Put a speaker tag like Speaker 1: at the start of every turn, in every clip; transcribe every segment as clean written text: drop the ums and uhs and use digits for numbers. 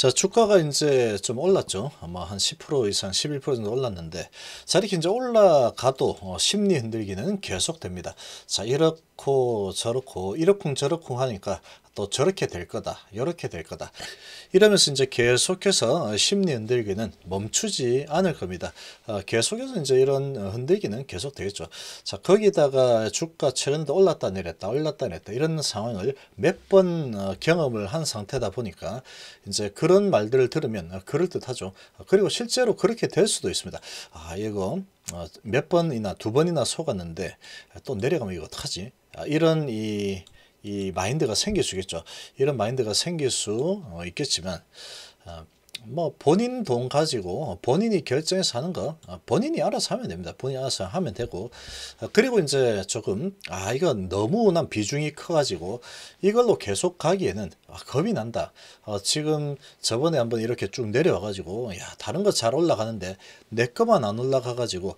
Speaker 1: 자, 주가가 이제 좀 올랐죠. 아마 한 10% 이상, 11% 정도 올랐는데, 자, 이렇게 이제 올라가도 심리 흔들기는 계속됩니다. 자, 이렇고 저렇고, 이러쿵저러쿵 하니까 또 저렇게 될 거다, 이렇게 될 거다. 이러면서 이제 계속해서 심리 흔들기는 멈추지 않을 겁니다. 계속해서 이제 이런 흔들기는 계속 되겠죠. 자, 거기다가 주가 최근에도 올랐다 내렸다, 올랐다 내렸다, 이런 상황을 몇 번 경험을 한 상태다 보니까 이제 그런 말들을 들으면 그럴듯하죠. 그리고 실제로 그렇게 될 수도 있습니다. 이거 몇 번이나 두 번이나 속았는데 또 내려가면 이거 어떡하지? 이런 이 마인드가 생길 수 있겠죠. 이런 마인드가 생길 수 있겠지만, 뭐 본인 돈 가지고 본인이 결정해서 하는 거 본인이 알아서 하면 됩니다. 본인이 알아서 하면 되고, 그리고 이제 조금 이거 너무 난 비중이 커가지고 이걸로 계속 가기에는 겁이 난다. 지금 저번에 한번 이렇게 쭉 내려와가지고 야, 다른 거 잘 올라가는데 내 거만 안 올라가가지고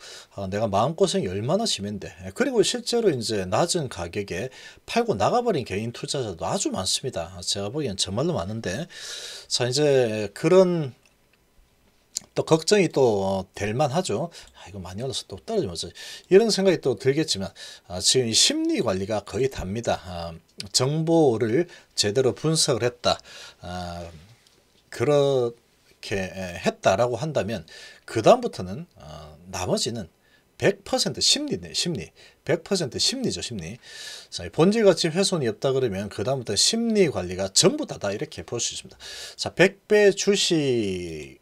Speaker 1: 내가 마음고생이 얼마나 심한데. 그리고 실제로 이제 낮은 가격에 팔고 나가버린 개인 투자자도 아주 많습니다. 제가 보기엔 정말로 많은데, 자, 이제 그런 또 걱정이 또 될 만하죠. 이거 많이 올라서 또 떨어지면 어쩌지, 이런 생각이 또 들겠지만, 지금 이 심리 관리가 거의 답니다. 정보를 제대로 분석을 했다, 그렇게 했다라고 한다면 그 다음부터는 나머지는 100% 심리네, 심리. 100% 심리죠, 심리. 자, 본질 가치 훼손이 없다 그러면 그 다음부터 심리 관리가 전부 다다 이렇게 볼 수 있습니다. 자, 100배 주식에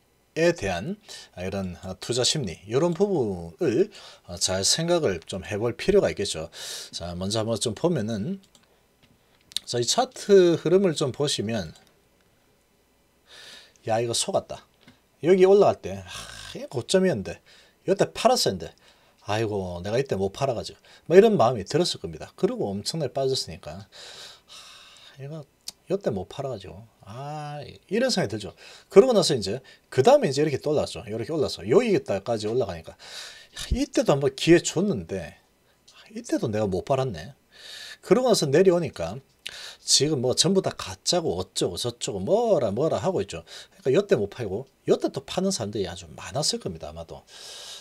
Speaker 1: 대한 이런 투자 심리, 이런 부분을 잘 생각을 좀 해볼 필요가 있겠죠. 자, 먼저 한번 좀 보면은, 자, 이 차트 흐름을 좀 보시면, 야, 이거 속았다. 여기 올라갈 때, 이게 고점이었는데, 이때 팔았었는데, 아이고, 내가 이때 못 팔아가지고, 뭐 이런 마음이 들었을 겁니다. 그리고 엄청나게 빠졌으니까, 이거, 이때 못 팔아가지고, 이런 생각이 들죠. 그러고 나서 이제, 그 다음에 이제 이렇게 또 올랐죠. 이렇게 올라서, 여기까지 올라가니까, 이때도 한번 기회 줬는데, 이때도 내가 못 팔았네. 그러고 나서 내려오니까, 지금 뭐 전부 다 가짜고 어쩌고 저쩌고 뭐라 하고 있죠. 그러니까 여태 못 팔고 여태 또 파는 사람들이 아주 많았을 겁니다, 아마도.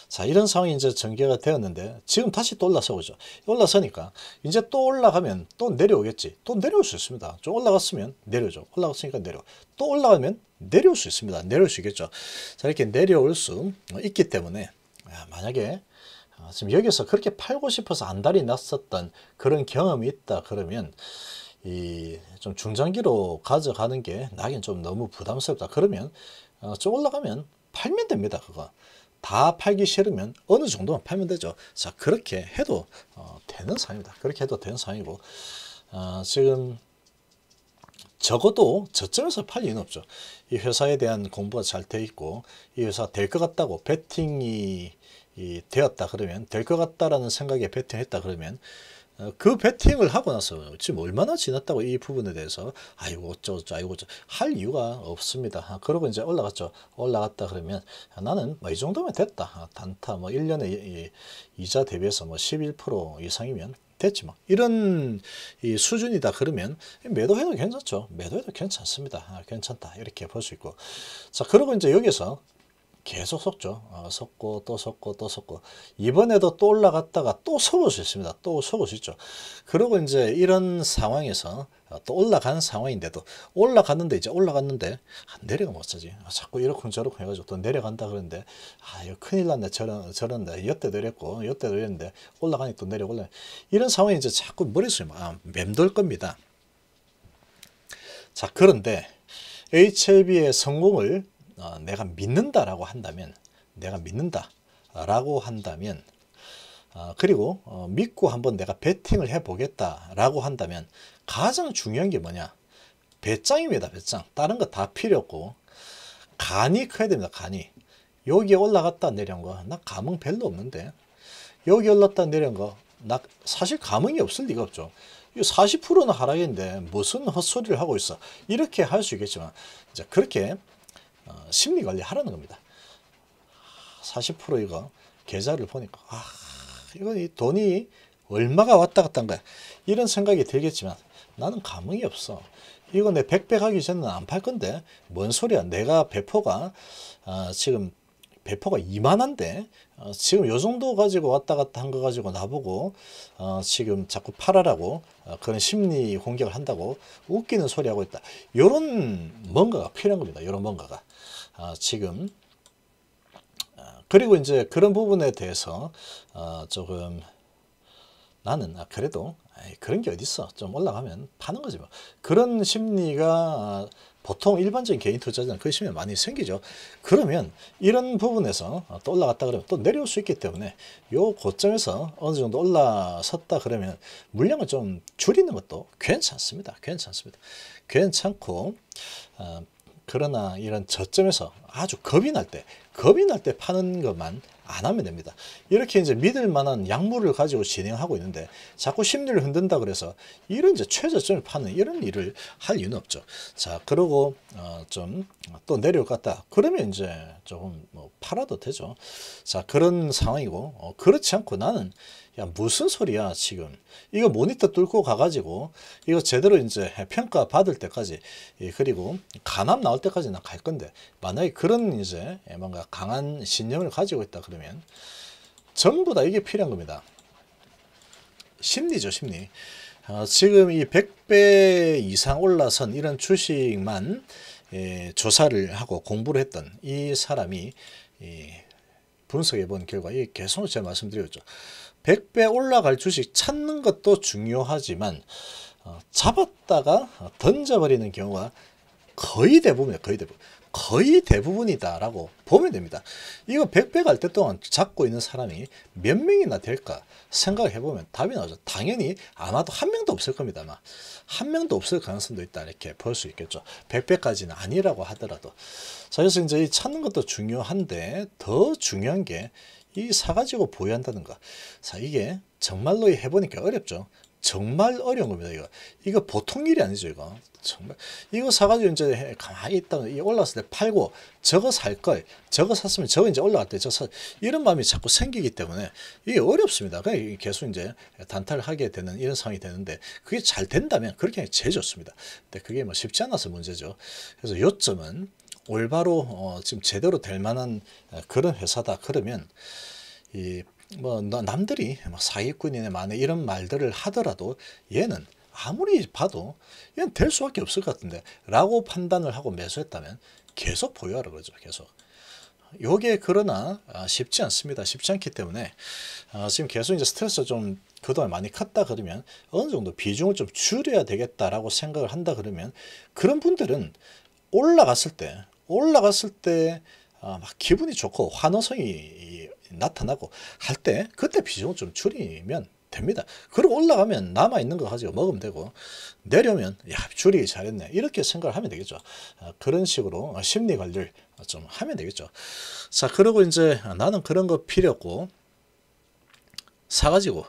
Speaker 1: 자, 이런 상황이 이제 전개가 되었는데 지금 다시 또 올라서고죠. 올라서니까 이제 또 올라가면 또 내려오겠지. 또 내려올 수 있습니다. 좀 올라갔으면 내려오죠. 올라갔으니까 내려. 또 올라가면 내려올 수 있습니다. 내려올 수 있겠죠. 자, 이렇게 내려올 수 있기 때문에 만약에 지금 여기서 그렇게 팔고 싶어서 안달이 났었던 그런 경험이 있다 그러면 이 좀 중장기로 가져가는 게 나긴 좀 너무 부담스럽다 그러면 좀 올라가면 팔면 됩니다. 그거 다 팔기 싫으면 어느 정도만 팔면 되죠. 자, 그렇게 해도 되는 상황입니다. 그렇게 해도 되는 상황이고, 지금 적어도 저점에서 팔 리는 없죠. 이 회사에 대한 공부가 잘 돼 있고 이 회사 될 것 같다고 베팅이 되었다 그러면, 될 것 같다라는 생각에 베팅했다 그러면 그 베팅을 하고 나서 지금 얼마나 지났다고 이 부분에 대해서 아이고 어쩌고 아이고 어쩌고 할 이유가 없습니다. 그러고 이제 올라갔죠. 올라갔다 그러면 나는 뭐 이 정도면 됐다. 단타 뭐 1년에 이자 대비해서 뭐 11% 이상이면 됐지 뭐, 이런 이 수준이다 그러면 매도해도 괜찮죠. 매도해도 괜찮습니다. 괜찮다 이렇게 볼 수 있고, 자, 그리고 이제 여기서 계속 속죠. 속고 또 속고 또 속고, 이번에도 또 올라갔다가 또 속을 수 있습니다. 또 속을 수 있죠. 그리고 이제 이런 상황에서 또 올라간 상황인데도, 올라갔는데 이제 올라갔는데 내려가면 어쩌지, 자꾸 이러쿵 저러쿵 해가지고 또 내려간다 그러는데 이거 큰일 났네, 저런데 여태 내렸고 여태 내렸는데 올라가니 또 올라, 이런 상황이 이제 자꾸 머릿속에 맴돌 겁니다. 자, 그런데 HLB의 성공을 내가 믿는다라고 한다면, 그리고 믿고 한번 내가 베팅을 해보겠다라고 한다면 가장 중요한 게 뭐냐? 배짱입니다. 배짱. 다른 거 다 필요 없고 간이 커야 됩니다. 간이. 여기에 올라갔다 내려온 거 나 감흥 별로 없는데, 여기 올랐다 내려온 거 나 사실 감흥이 없을 리가 없죠. 이거 40%는 하락인데 무슨 헛소리를 하고 있어, 이렇게 할 수 있겠지만, 이제 그렇게 심리 관리 하라는 겁니다. 40% 이거 계좌를 보니까 이거 이 돈이 얼마가 왔다 갔다 한 거야, 이런 생각이 들겠지만 나는 감흥이 없어. 이거 내 100배 가기 전에는 안 팔 건데 뭔 소리야. 내가 배포가 지금 배포가 이만한데 지금 요 정도 가지고 왔다 갔다 한 거 가지고 나보고 지금 자꾸 팔아라고 그런 심리 공격을 한다고 웃기는 소리 하고 있다. 요런 뭔가가 필요한 겁니다. 요런 뭔가가 지금 그리고 이제 그런 부분에 대해서 조금 나는 그래도 그런 게 어딨어. 좀 올라가면 파는 거지 뭐. 그런 심리가 보통 일반적인 개인 투자자는 그 심리가 많이 생기죠. 그러면 이런 부분에서 또 올라갔다 그러면 또 내려올 수 있기 때문에 요 고점에서 어느 정도 올라섰다 그러면 물량을 좀 줄이는 것도 괜찮습니다. 괜찮습니다. 괜찮고 그러나 이런 저점에서 아주 겁이 날 때 파는 것만 안 하면 됩니다. 이렇게 이제 믿을 만한 약물을 가지고 진행하고 있는데 자꾸 심리를 흔든다 그래서 이런 이제 최저점을 파는 이런 일을 할 이유는 없죠. 자, 그러고 좀 또 내려올 것 같다. 그러면 이제 조금 뭐 팔아도 되죠. 자, 그런 상황이고 그렇지 않고 나는 야 무슨 소리야 지금 이거 모니터 뚫고 가가지고 이거 제대로 이제 평가 받을 때까지 그리고 간암 나올 때까지 난 갈 건데 만약에 그런 이제 뭔가 강한 신념을 가지고 있다 그러면 전부 다 이게 필요한 겁니다. 심리죠, 심리. 지금 이 100배 이상 올라선 이런 주식만 조사를 하고 공부를 했던 이 사람이 분석해 본 결과 이 계속 제가 말씀드렸죠. 100배 올라갈 주식 찾는 것도 중요하지만 잡았다가 던져버리는 경우가 거의 대부분이에요. 거의 대부분이다라고 보면 됩니다. 이거 100배 갈 때 동안 잡고 있는 사람이 몇 명이나 될까 생각을 해보면 답이 나오죠. 당연히 아마도 한 명도 없을 겁니다. 아마 한 명도 없을 가능성도 있다 이렇게 볼 수 있겠죠. 100배까지는 아니라고 하더라도. 자, 그래서 이제 이 찾는 것도 중요한데 더 중요한 게 이 사가지고 보유한다는 거. 자, 이게 정말로 해보니까 어렵죠. 정말 어려운 겁니다. 이거 보통 일이 아니죠. 이거 정말 이거 사가지고 이제 가만히 있다가 올라왔을 때 팔고 저거 살 걸, 저거 샀으면 저거 이제 올라갈 때 이런 마음이 자꾸 생기기 때문에 이게 어렵습니다. 그냥 계속 이제 단타를 하게 되는 이런 상황이 되는데 그게 잘 된다면 그렇게 제일 좋습니다. 근데 그게 뭐 쉽지 않아서 문제죠. 그래서 요점은 올바로 지금 제대로 될 만한 그런 회사다 그러면 뭐 남들이 사기꾼이네 마네 이런 말들을 하더라도 얘는 아무리 봐도 얘는 될 수밖에 없을 것 같은데 라고 판단을 하고 매수했다면 계속 보유하라 그러죠. 계속. 요게 그러나 쉽지 않습니다. 쉽지 않기 때문에 지금 계속 이제 스트레스가 좀 그동안 많이 컸다 그러면 어느 정도 비중을 좀 줄여야 되겠다라고 생각을 한다 그러면 그런 분들은 올라갔을 때 막 기분이 좋고 환호성이 나타나고 할 때 그때 비중을 좀 줄이면 됩니다. 그리고 올라가면 남아있는 거 가지고 먹으면 되고 내려오면 야 줄이기 잘했네 이렇게 생각을 하면 되겠죠. 그런 식으로 심리 관리를 좀 하면 되겠죠. 자, 그리고 이제 나는 그런 거 필요 없고 사가지고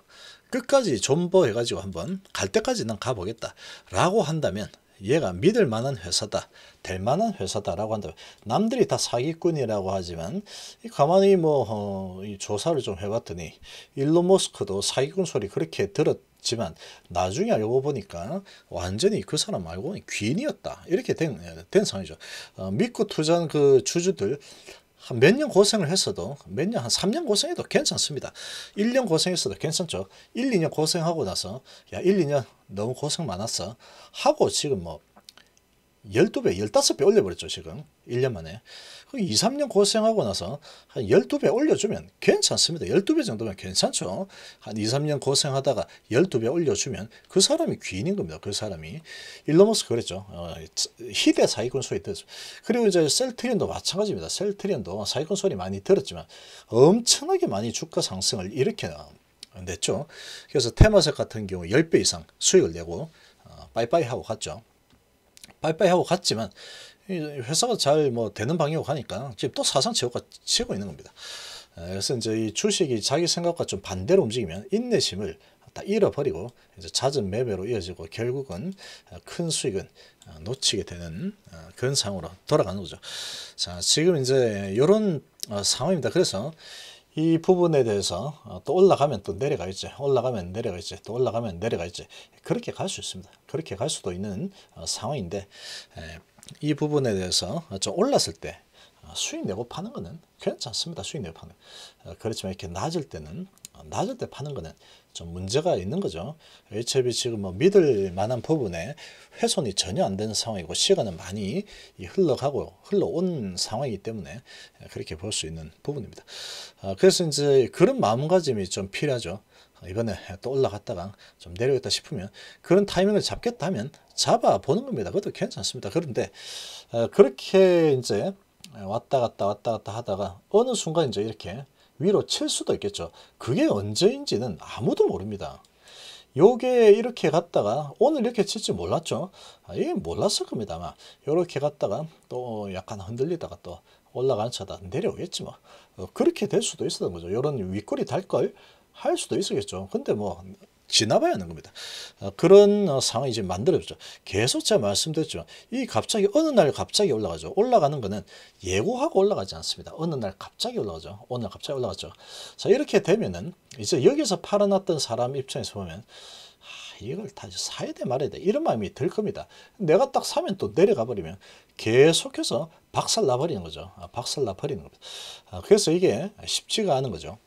Speaker 1: 끝까지 존버해가지고 한번 갈 때까지 난 가보겠다 라고 한다면 얘가 믿을 만한 회사다, 될 만한 회사다라고 한다면 남들이 다 사기꾼이라고 하지만 가만히 이 조사를 좀 해봤더니 일론 머스크도 사기꾼 소리 그렇게 들었지만 나중에 알고 보니까 완전히 그 사람 말고는 귀인이었다 이렇게 된 상황이죠. 믿고 투자한 그 주주들 한 몇 년 고생을 했어도 몇 년 한 3년 고생해도 괜찮습니다. 1년 고생했어도 괜찮죠. 1, 2년 고생하고 나서 야 1, 2년 너무 고생 많았어 하고 지금 뭐 12배, 15배 올려버렸죠. 지금 1년 만에. 2, 3년 고생하고 나서 한 12배 올려주면 괜찮습니다. 12배 정도면 괜찮죠. 한 2, 3년 고생하다가 12배 올려주면 그 사람이 귀인인 겁니다. 그 사람이. 일론 머스크 그랬죠. 희대 사기꾼 소리 들었죠. 그리고 이제 셀트리온도 마찬가지입니다. 셀트리온도 사기꾼 소리 많이 들었지만 엄청나게 많이 주가 상승을 이렇게 냈죠. 그래서 테마색 같은 경우 10배 이상 수익을 내고 빠이빠이 하고 갔죠. 빠이빠이 하고 갔지만 회사가 잘 되는 방향으로 가니까 지금 또 사상 최고가 치고 있는 겁니다. 그래서 이제 이 주식이 자기 생각과 좀 반대로 움직이면 인내심을 다 잃어버리고 이제 잦은 매매로 이어지고 결국은 큰 수익은 놓치게 되는 그런 상황으로 돌아가는 거죠. 자, 지금 이제 이런 상황입니다. 그래서 이 부분에 대해서 또 올라가면 또 내려가 있지, 올라가면 내려가 있지, 또 올라가면 내려가 있지. 그렇게 갈 수 있습니다. 그렇게 갈 수도 있는 상황인데, 이 부분에 대해서 좀 올랐을 때 수익 내고 파는 거는 괜찮습니다. 수익 내고 파는 그렇지만 이렇게 낮을 때는, 낮을 때 파는 거는 좀 문제가 있는 거죠. HLB 지금 뭐 믿을 만한 부분에 훼손이 전혀 안 되는 상황이고, 시간은 많이 흘러온 상황이기 때문에 그렇게 볼 수 있는 부분입니다. 그래서 이제 그런 마음가짐이 좀 필요하죠. 이번에 또 올라갔다가 좀 내려오겠다 싶으면 그런 타이밍을 잡겠다 하면 잡아보는 겁니다. 그것도 괜찮습니다. 그런데 그렇게 이제 왔다 갔다 하다가 어느 순간 이제 이렇게 위로 칠 수도 있겠죠. 그게 언제인지는 아무도 모릅니다. 요게 이렇게 갔다가 오늘 이렇게 칠지 몰랐죠. 이게 몰랐을 겁니다. 아마 이렇게 갔다가 또 약간 흔들리다가 또 올라가는 차다 내려오겠지 뭐. 그렇게 될 수도 있었던 거죠. 이런 윗골이 달 걸 할 수도 있었겠죠. 근데 뭐 지나봐야 하는 겁니다. 그런 상황이 지금 만들어졌죠. 계속 제가 말씀드렸죠. 이 갑자기 어느 날 갑자기 올라가죠. 올라가는 거는 예고하고 올라가지 않습니다. 어느 날 갑자기 올라가죠. 오늘 갑자기 올라갔죠. 자, 이렇게 되면은 이제 여기서 팔아놨던 사람 입장에서 보면 이걸 다시 사야 돼 말아야 돼 이런 마음이 들 겁니다. 내가 딱 사면 또 내려가 버리면 계속해서 박살 나버리는 거죠. 박살 나버리는 겁니다. 그래서 이게 쉽지가 않은 거죠.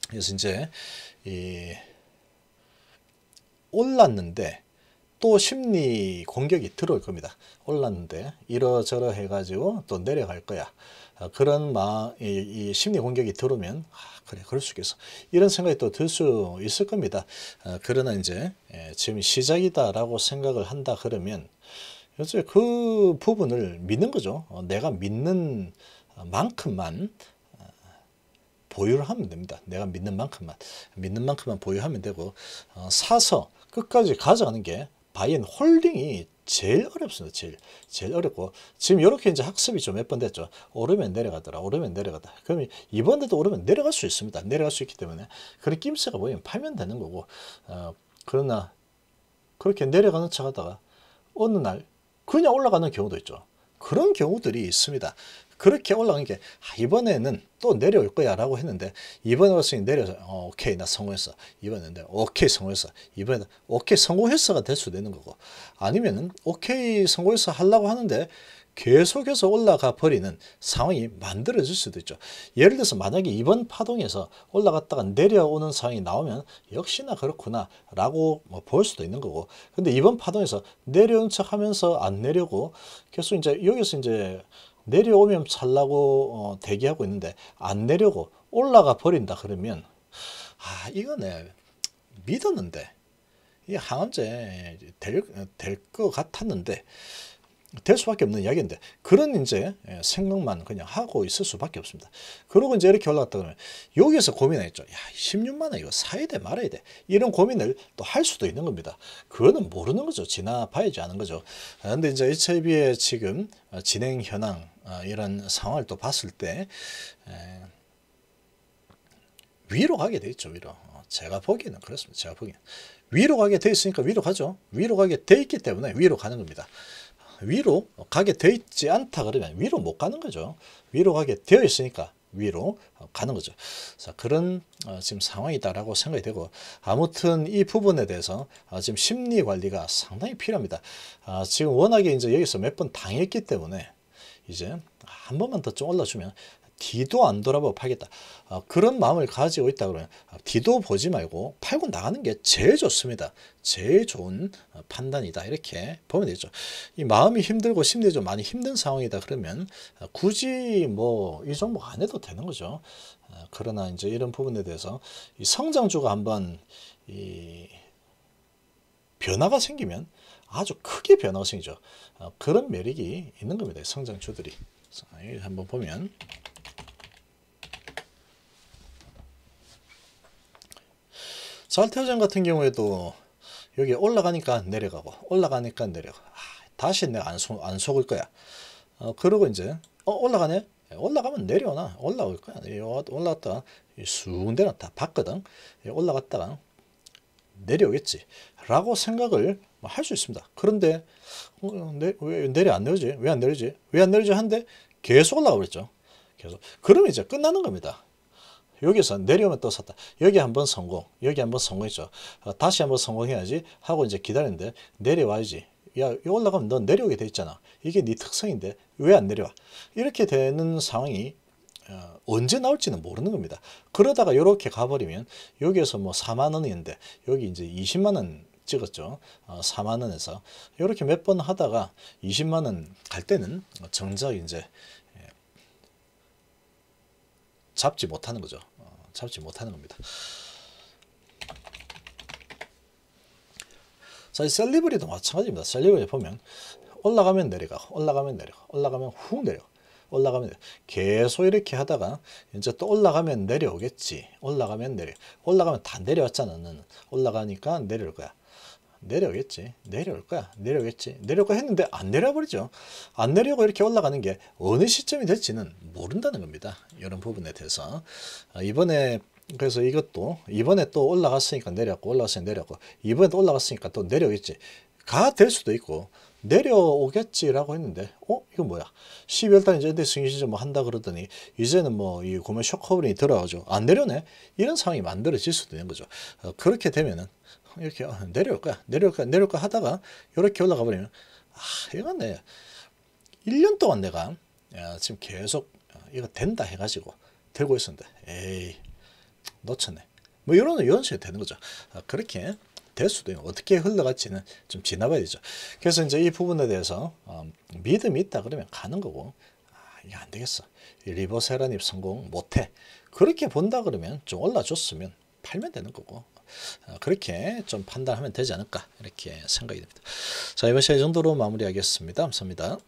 Speaker 1: 그래서 이제 이 올랐는데 또 심리 공격이 들어올 겁니다. 올랐는데 이러저러 해가지고 또 내려갈 거야. 그런 이 심리 공격이 들어오면 그래 그럴 수 있겠어 이런 생각이 또 들 수 있을 겁니다. 그러나 이제 지금 시작이다라고 생각을 한다 그러면 이제 그 부분을 믿는 거죠. 내가 믿는 만큼만 보유를 하면 됩니다. 내가 믿는 만큼만 보유하면 되고, 사서 끝까지 가져가는 게 바이앤 홀딩이 제일 어렵습니다. 제일 어렵고, 지금 이렇게 이제 학습이 좀 몇 번 됐죠. 오르면 내려가더라, 오르면 내려가다. 그러면 이번에도 오르면 내려갈 수 있습니다. 내려갈 수 있기 때문에 그런 낌새가 보이면 팔면 되는 거고, 그러나 그렇게 내려가는 차 가다가 어느 날 그냥 올라가는 경우도 있죠. 그런 경우들이 있습니다. 그렇게 올라간 게 이번에는 또 내려올 거야 라고 했는데 이번에 왔으니 내려서 오케이 나 성공했어. 이번에는 오케이 성공했어. 이번에는 오케이 성공했어가 될 수도 있는 거고, 아니면은 오케이 성공했어 하려고 하는데 계속해서 올라가 버리는 상황이 만들어질 수도 있죠. 예를 들어서 만약에 이번 파동에서 올라갔다가 내려오는 상황이 나오면 역시나 그렇구나 라고 볼 수도 있는 거고, 근데 이번 파동에서 내려온 척 하면서 안 내려고 계속 이제 여기서 이제 내려오면 살라고 대기하고 있는데 안 내려고 올라가 버린다 그러면 이거네 믿었는데 이 항암제 될 것 같았는데 될 수밖에 없는 이야기인데 그런 이제 생각만 그냥 하고 있을 수밖에 없습니다. 그러고 이제 이렇게 올라갔다 그러면 여기서 고민하겠죠. 야, 16만 원 이거 사야 돼 말아야 돼 이런 고민을 또 할 수도 있는 겁니다. 그거는 모르는 거죠. 지나봐야지 아는 거죠. 근데 이제 HLB의 지금 진행 현황 이런 상황을 또 봤을 때 위로 가게 돼 있죠. 위로. 제가 보기에는 그렇습니다. 제가 보기에는 위로 가게 돼 있으니까 위로 가죠. 위로 가게 돼 있기 때문에 위로 가는 겁니다. 위로 가게 돼 있지 않다 그러면 위로 못 가는 거죠. 위로 가게 되어 있으니까 위로 가는 거죠. 자, 그런 지금 상황이다라고 생각이 되고, 아무튼 이 부분에 대해서 지금 심리 관리가 상당히 필요합니다. 지금 워낙에 이제 여기서 몇 번 당했기 때문에 이제 한 번만 더 좀 올라주면 뒤도 안 돌아보고 팔겠다. 그런 마음을 가지고 있다 그러면 뒤도 보지 말고 팔고 나가는 게 제일 좋습니다. 제일 좋은 판단이다. 이렇게 보면 되죠. 이 마음이 힘들고 심리적으로 많이 힘든 상황이다 그러면 굳이 뭐 이 종목 안 해도 되는 거죠. 그러나 이제 이런 부분에 대해서 이 성장주가 한번 이 변화가 생기면 아주 크게 변화가 생기죠. 그런 매력이 있는 겁니다. 성장주들이. 자, 여기 한번 보면 살태오전 같은 경우에도 여기 올라가니까 내려가고 올라가니까 내려가고 다시 내가 안 속을 거야. 그러고 이제 올라가네. 올라가면 내려오나 올라올 거야. 올라갔다가 쑥 내려왔다 봤거든. 올라갔다가 내려오겠지 라고 생각을 할 수 있습니다. 그런데 왜 내려 안 내려지? 왜 안 내려지? 왜 안 내려지? 한데 계속 올라가 버렸죠. 계속. 그러면 이제 끝나는 겁니다. 여기서 내려오면 또 샀다. 여기 한번 성공, 여기 한번 성공했죠. 다시 한번 성공해야지 하고 이제 기다리는데 내려와야지. 야, 여기 올라가면 넌 내려오게 돼 있잖아. 이게 네 특성인데 왜 안 내려와? 이렇게 되는 상황이 언제 나올지는 모르는 겁니다. 그러다가 이렇게 가버리면 여기에서 뭐 4만 원인데 여기 이제 20만 원 찍었죠. 4만 원에서 이렇게 몇 번 하다가 20만 원 갈 때는 정작 이제 잡지 못하는 거죠. 잡지 못하는 겁니다. 자, 이 셀리브리도 마찬가지입니다. 셀리브리 보면 올라가면 내려가, 올라가면 내려가, 올라가면 훅 내려가, 올라가면 내려가. 계속 이렇게 하다가 이제 또 올라가면 내려오겠지. 올라가면 내려. 올라가면 다 내려왔잖아. 너는 올라가니까 내려올 거야. 내려오겠지. 내려올 거야. 내려오겠지. 내려올 거야 했는데 안 내려버리죠. 안 내려오고 이렇게 올라가는 게 어느 시점이 될지는 모른다는 겁니다. 이런 부분에 대해서. 이번에 그래서 이것도 이번에 또 올라갔으니까 내려왔고 올라갔으니까 내려왔고 이번에 또 올라갔으니까 또 내려오겠지. 가 될 수도 있고 내려오겠지라고 했는데 이거 뭐야 12월 달에 이제 승인 시즌 뭐 한다 그러더니 이제는 뭐 이 구매 쇼커버링이 들어가죠. 안 내려오네 이런 상황이 만들어질 수도 있는 거죠. 그렇게 되면은 이렇게 내려올 거야 내려올 거야 내려올 거야 하다가 이렇게 올라가 버리면 이건 내 1년 동안 내가 지금 계속 이거 된다 해가지고 들고 있었는데 에이 놓쳤네 뭐 이런 식이 되는 거죠. 그렇게 될 수도 있고 어떻게 흘러갈지는 좀 지나봐야 되죠. 그래서 이제 이 부분에 대해서 믿음이 있다 그러면 가는 거고 이게 안 되겠어 리버스 헤라닙 성공 못해 그렇게 본다 그러면 좀 올라줬으면 팔면 되는 거고 그렇게 좀 판단하면 되지 않을까 이렇게 생각이 듭니다. 자, 이번 시간 이 정도로 마무리하겠습니다. 감사합니다.